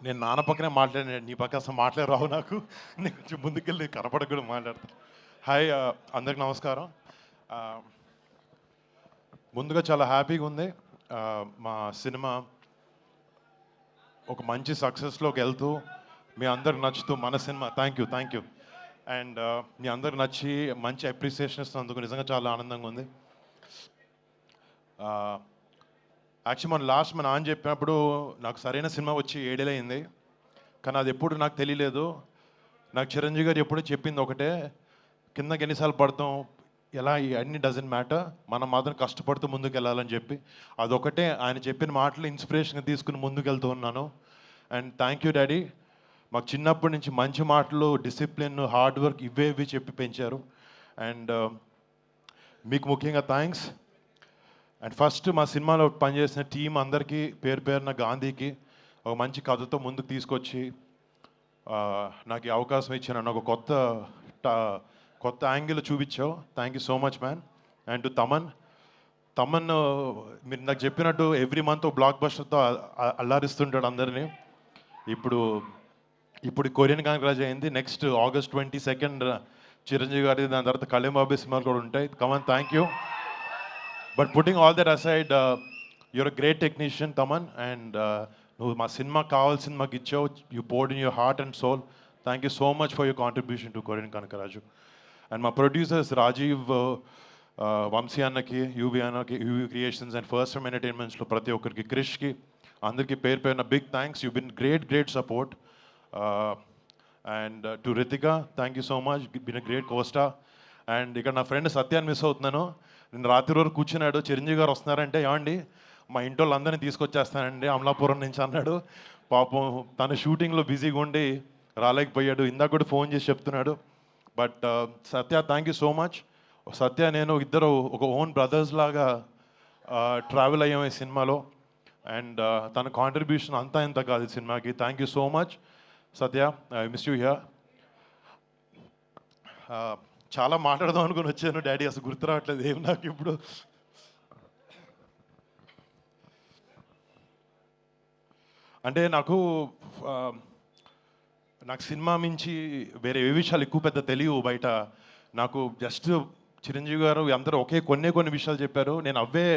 నేను నాన్న పక్కనే మాట్లాడిన, నీ పక్క అసలు మాట్లాడి రావు నాకు. నేను కొంచెం ముందుకెళ్ళి కనపడక కూడా మాట్లాడతాను. హాయ్, అందరికి నమస్కారం. ఆ, ముందుగా చాలా హ్యాపీగా ఉంది. మా సినిమా ఒక మంచి సక్సెస్లోకి వెళ్తూ మీ అందరికి నచ్చుతూ మన సినిమా థ్యాంక్ యూ అండ్ మీ అందరికి నచ్చి మంచి అప్రిసియేషన్ ఇస్తున్నందుకు నిజంగా చాలా ఆనందంగా ఉంది. యాక్చువల్లీ మన నాన్న చెప్పినప్పుడు నాకు సరైన సినిమా వచ్చి 7 ఏళ్ళు అయింది. కానీ అది ఎప్పుడు నాకు తెలియలేదు. నాకు చిరంజీవి గారు ఎప్పుడూ చెప్పింది ఒకటే, కిందకి ఎన్నిసార్లు పడతాం ఎలా అన్నీ డజంట్ మ్యాటర్, మనం మాత్రం కష్టపడుతూ ముందుకు వెళ్ళాలని చెప్పి అదొకటే ఆయన చెప్పిన మాటలు ఇన్స్పిరేషన్గా తీసుకుని ముందుకు వెళ్తూ ఉన్నాను. అండ్ థ్యాంక్ యూ డాడీ, మాకు చిన్నప్పటి నుంచి మంచి మాటలు, డిసిప్లిన్, హార్డ్ వర్క్ ఇవి చెప్పి పెంచారు. అండ్ మీకు ముఖ్యంగా థ్యాంక్స్. అండ్ ఫస్ట్ మా సినిమాలో పనిచేసిన టీం అందరికీ పేరు పేరున, గాంధీకి ఒక మంచి కథతో ముందుకు తీసుకొచ్చి నాకు ఈ అవకాశం ఇచ్చిన ఒక కొత్త యాంగిల్ చూపించావు. Thank you so much man. And to Thaman మీరు నాకు చెప్పినట్టు ఎవ్రీ మంత్ బ్లాక్ బస్టర్తో అల్లారిస్తుంటాడు అందరినీ. ఇప్పుడు కొరియన్ కాంగ్రాజ్ అయింది. నెక్స్ట్ August 22 చిరంజీవి గారి, దాని తర్వాత కళ్యాణ్ బాబు సినిమాలు కూడా ఉంటాయి. Come on, thank you. But putting all that aside, you're a great technician Thaman. And నువ్వు మా సినిమాకి కావాల్సిన మాకు ఇచ్చావు. You poured in your heart and soul. Thank you so much for your contribution to Korean Kanakaraju. And మా ప్రొడ్యూసర్స్ రాజీవ్, వంశీ అన్నకి, యూవి అన్నకి, UV creations and first frame ఎంటర్టైన్మెంట్స్లో ప్రతి ఒక్కరికి, క్రిష్కి, అందరికీ పేరు పేరున big thanks. You been great support. And to Ritika, thank you so much, been a great Costa. And ఇక్కడ నా ఫ్రెండ్ సత్యాన్ని మిస్ అవుతున్నాను. నేను రాత్రి వరకు కూర్చున్నాడు, చిరంజీవి గారు వస్తున్నారంటే ఏమండి మా ఇంటి వాళ్ళందరినీ తీసుకొచ్చేస్తానండి అమలాపురం నుంచి అన్నాడు. పాపం తన షూటింగ్లో బిజీగా ఉండి రాలేకపోయాడు. ఇందాక కూడా ఫోన్ చేసి చెప్తున్నాడు. But Satya, thank you so much. Satya నేను ఇద్దరు ఒక ఓన్ బ్రదర్స్ లాగా ట్రావెల్ అయ్యాం ఈ సినిమాలో. అండ్ తన కాంట్రిబ్యూషన్ అంతా ఇంత కాదు ఈ సినిమాకి. Thank you so much Satya, I miss you here. చాలా మాట్లాడదాం అనుకుని వచ్చాను డాడీ, అసలు గుర్తు రావట్లేదు ఏం నాకు ఇప్పుడు. అంటే నాకు సినిమా మించి వేరే ఏ విషయాలు ఎక్కువ పెద్ద తెలియవు బయట. నాకు జస్ట్ చిరంజీవి గారు అందరూ కొన్ని విషయాలు చెప్పారు. నేను అవే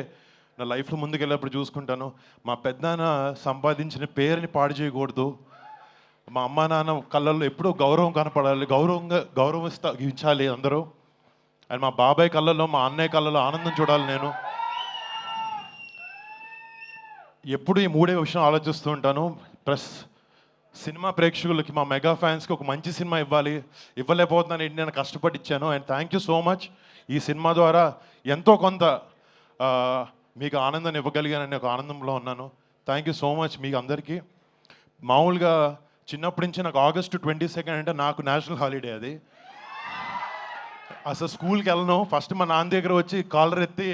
నా లైఫ్లో ముందుకెళ్ళినప్పుడు చూసుకుంటాను. మా పెద్దనాన్న సంపాదించిన పేరుని పాడు చేయకూడదు. మా అమ్మ నాన్న కళ్ళల్లో ఎప్పుడూ గౌరవం కనపడాలి, గౌరవించాలి అందరూ. అండ్ మా బాబాయ్ కళ్ళల్లో, మా అన్నయ్య కళ్ళల్లో ఆనందం చూడాలి. నేను ఎప్పుడు ఈ 3 విషయం ఆలోచిస్తూ ఉంటాను. ప్లస్ సినిమా ప్రేక్షకులకి, మా మెగా ఫ్యాన్స్కి ఒక మంచి సినిమా ఇవ్వలేకపోతున్నాను ఏంటి, నేను కష్టపడి ఇచ్చాను. And thank you so much. ఈ సినిమా ద్వారా ఎంతో కొంత మీకు ఆనందాన్ని ఇవ్వగలిగానని ఒక ఆనందంలో ఉన్నాను. థ్యాంక్ యూ సో మచ్ మీకు అందరికీ. మామూలుగా చిన్నప్పటి నుంచి నాకు August 22 అంటే నాకు నేషనల్ హాలిడే. అది అసలు స్కూల్కి వెళ్ళను. ఫస్ట్ మా నాన్న దగ్గర వచ్చి కాలర్ ఎత్తి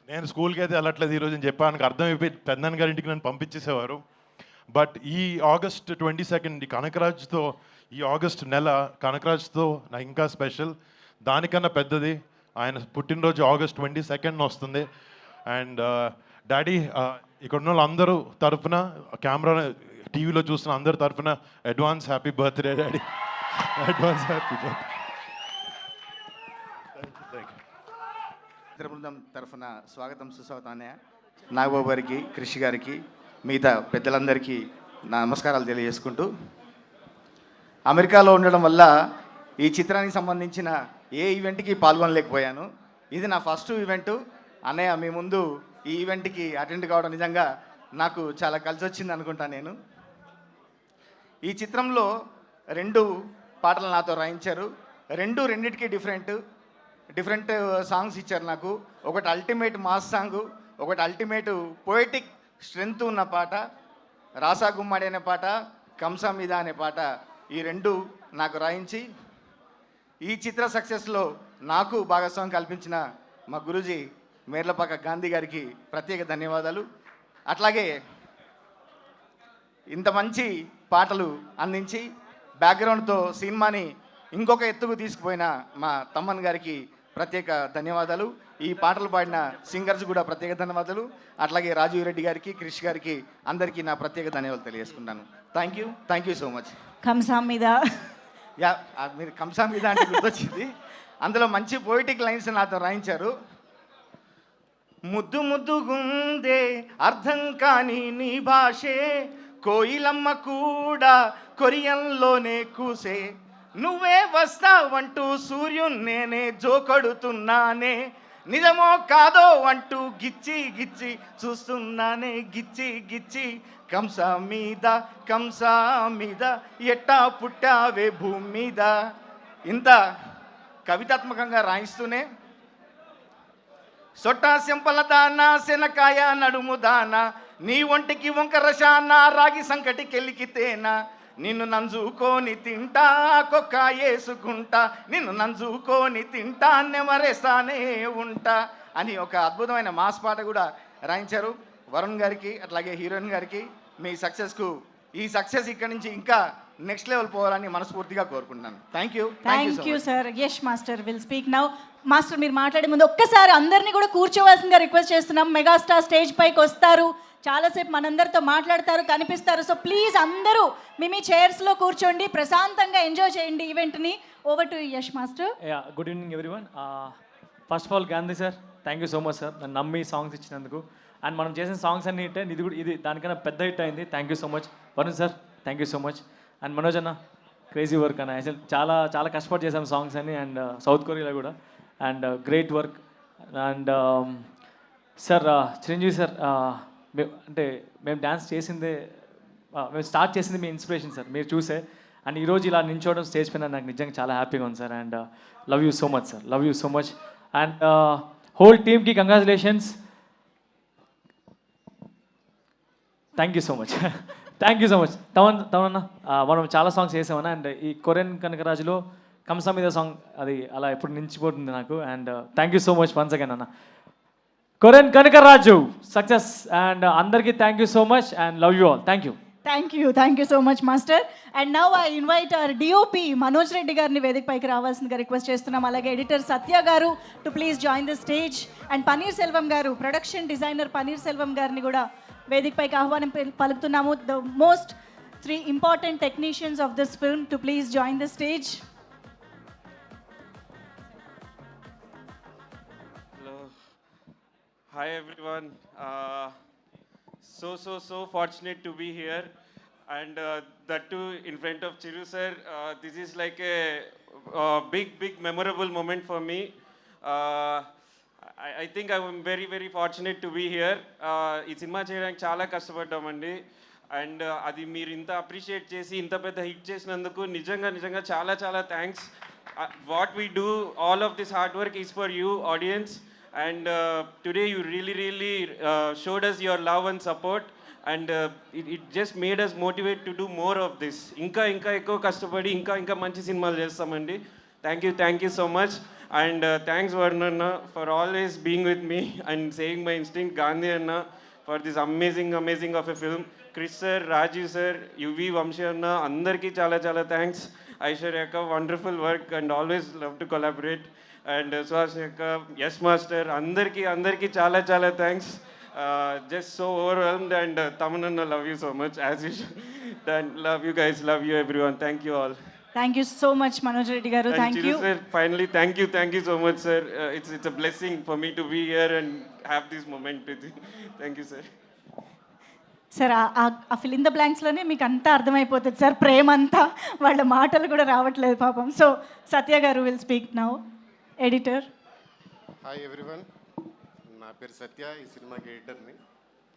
నేను స్కూల్కి అయితే వెళ్ళట్లేదు ఈరోజు అని చెప్పాను. అర్థమైపోయి పెద్దనాన్న గారి ఇంటికి నన్ను పంపించేసేవారు. బట్ ఈ August 22 కనకరాజ్తో, ఈ ఆగస్ట్ నెల కనకరాజ్తో నాకు ఇంకా స్పెషల్. దానికన్నా పెద్దది ఆయన పుట్టినరోజు August 22 వస్తుంది. అండ్ డాడీ, ఇక్కడ ఉన్న వాళ్ళందరూ తరఫున, కెమెరా టీవీలో చూస్తున్న అందరి తరఫున advance happy birthday daddy. Advance happy birthday. చిత్ర బృందం తరఫున స్వాగతం, సుస్వాగతం అన్నయ్య. నాగబాబు గారికి, కృషి గారికి, మిగతా పెద్దలందరికీ నా నమస్కారాలు తెలియజేసుకుంటూ, అమెరికాలో ఉండడం వల్ల ఈ చిత్రానికి సంబంధించిన ఏ ఈవెంట్కి పాల్గొనలేకపోయాను. ఇది నా ఫస్ట్ ఈవెంటు. అన్నయ్య మీ ముందు ఈ ఈవెంట్కి అటెండ్ కావడం నిజంగా నాకు చాలా కలిసి వచ్చింది అనుకుంటాను. నేను ఈ చిత్రంలో 2 పాటలు నాతో రాయించారు. రెండిటికి డిఫరెంట్ సాంగ్స్ ఇచ్చారు నాకు. ఒకటి అల్టిమేట్ మాస్ సాంగు, ఒకటి అల్టిమేట్ పోయిటిక్ స్ట్రెంగ్త్ ఉన్న పాట, రాసా గుమ్మడి అనే పాట, కంసా మీద అనే పాట. ఈ 2 నాకు రాయించి ఈ చిత్ర సక్సెస్లో నాకు భాగస్వామ్యం కల్పించిన మా గురూజీ మేర్లపాక గాంధీ గారికి ప్రత్యేక ధన్యవాదాలు. అట్లాగే ఇంత మంచి పాటలు అందించి బ్యాక్గ్రౌండ్తో సినిమాని ఇంకొక ఎత్తుకు తీసుకుపోయిన మా తమ్మన్ గారికి ప్రత్యేక ధన్యవాదాలు. ఈ పాటలు పాడిన సింగర్స్ కూడా ప్రత్యేక ధన్యవాదాలు. అట్లాగే రాజీవ్ రెడ్డి గారికి, క్రిష్ గారికి అందరికీ నా ప్రత్యేక ధన్యవాదాలు తెలియజేసుకుంటాను. Thank you so much. కంసాం మీద యా, మీరు కంసా మీద అంటే గుర్తొచ్చింది. అందులో మంచి పోయిటిక్ లైన్స్ నాతో రాయించారు. ముద్దు ముద్దుగుందే అర్థం కాని నీ భాషే, కోయిలమ్మ కూడా కొరియన్లోనే కూసే, నువ్వే వస్తావంటూ సూర్యున్నేనే జోకొడుతున్నానే, నిజమో కాదో అంటూ గిచ్చి గిచ్చి చూస్తున్నానే, గిచ్చి గిచ్చి కంసా మీద ఎట్టా పుట్టావే భూమి మీద. ఇంత కవితాత్మకంగా రాయిస్తూనే సొట్టా సింపల దానా శనకాయ నడుము దానా, నీ ఒంటికి వంకర శానా రాగి సంకటి కెలికితేనా, నిన్ను నంజుకొని తింటా కొక్క వేసుకుంటా, నిన్ను నంజుకొని తింటా నెమరేస్తానే ఉంటా అని ఒక అద్భుతమైన మాస్ పాట కూడా రాయించారు. వరుణ్ గారికి అట్లాగే హీరోయిన్ గారికి మీ సక్సెస్కు, ఈ సక్సెస్ ఇక్కడి నుంచి ఇంకా నెక్స్ట్ లెవెల్ పోవాలని మనస్ఫూర్తిగా కోరుకుంటున్నాను. Thank you sir. Yash master will speak now. Master మీరు మాట్లాడే ముందు ఒక్కసారి అందరినీ కూడా కూర్చోవలసిందిగా రిక్వెస్ట్ చేస్తున్నాం. మెగాస్టార్ స్టేజ్ పైకి వస్తారు, చాలాసేపు మనందరితో మాట్లాడతారు, కనిపిస్తారు. సో ప్లీజ్ అందరూ మీ చైర్స్లో కూర్చోండి, ప్రశాంతంగా ఎంజాయ్ చేయండి ఈవెంట్ని. Over to Yash master. Good evening everyone. First of all Gandhi sir, thank you so much sir, నన్ను నమ్మి సాంగ్స్ ఇచ్చినందుకు. అండ్ మనం చేసిన సాంగ్స్ అన్ని హిట్ అయింది, ఇది దానికన్నా పెద్ద హిట్ అయింది. Thank you so much Varun sir, thank you so much. And Manoj అన్న, క్రేజీ వర్క్ అన్న, అసలు చాలా చాలా కష్టపడి చేసాం సాంగ్స్ అన్ని, అండ్ సౌత్ కొరియాలో కూడా, and great work. And sir Chiranjeevi sir, అంటే మేము డ్యాన్స్ చేసిందే, మేము స్టార్ట్ చేసింది మీ ఇన్స్పిరేషన్ సార్, మీరు చూసే. అండ్ ఈరోజు ఇలా నించోవడం స్టేజ్ పైన నాకు నిజంగా చాలా హ్యాపీగా ఉంది సార్. And love you so much sir, love you so much. And whole టీమ్కి congratulations. Thank you so much, thank you so much. తమన్నా మనం చాలా సాంగ్స్ చేసామన్నా, అండ్ ఈ కొరియన్ కనకరాజులో కంసా మీద సాంగ్ అది అలా ఎప్పుడు నిలిచిపోతుంది నాకు. And thank you so much once again అన్న. Korean Kanakaraju success. అండ్ అందరికీ thank you so much and love you all. Thank you so much master. And now I invite our DOP Manoj Reddy గారిని వేదిక పైకి రావాల్సిందిగా రిక్వెస్ట్ చేస్తున్నాం. అలాగే ఎడిటర్ సత్య గారు to please join the stage. And paneer Selvam గారు, ప్రొడక్షన్ డిజైనర్ పన్నీర్ సెల్వం గారిని కూడా వేదిక పైకి ఆహ్వానం పలుకుతున్నాము. The most 3 important technicians of this film to please join the stage. Hello. Hi everyone. So fortunate to be here, and that too in front of Chiru sir. This is like a big memorable moment for me. I think I am very fortunate to be here. ఈ cinema చేయడానికి చాలా కష్టపడ్డామండి, and అది మీరు ఇంత appreciate చేసి ఇంత పెద్ద hit చేసినందుకు నిజంగా చాలా thanks. What we do, all of this hard work is for you audience, and today you really showed us your love and support, and it just made us motivate to do more of this. ఇంకా ఎక్కువ కష్టపడి ఇంకా మంచి సినిమాలు చేస్తామండి. Thank you so much. And thanks Varun Anna for always being with me and saying my instinct. Gandhi Anna for this amazing of a film. Chris sir, Rajiv sir, UV Vamshi Anna, andarki chala thanks. Aishwarya Akka, wonderful work and always love to collaborate. And Suhasini Akka, yes master, andarki chala thanks. Just so overwhelmed, and Tamanna, love you so much as usual. And love you guys, love you everyone. Thank you all. Thank you so much Manoj Reddy garu. Thank you. Sir, finally, thank you so much sir. It's a blessing for me to be here and have this moment with you. Thank you sir. Sir ఆ fill in the బ్లాంక్స్లోనే మీకు అంతా అర్థమైపోతుంది sir, ప్రేమ అంతా, వాళ్ళ మాటలు కూడా రావట్లేదు పాపం. సో సత్య గారు will speak now, editor. Hi everyone, నా పేరు సత్య, ఈ సినిమాకి ఎడిటర్ని.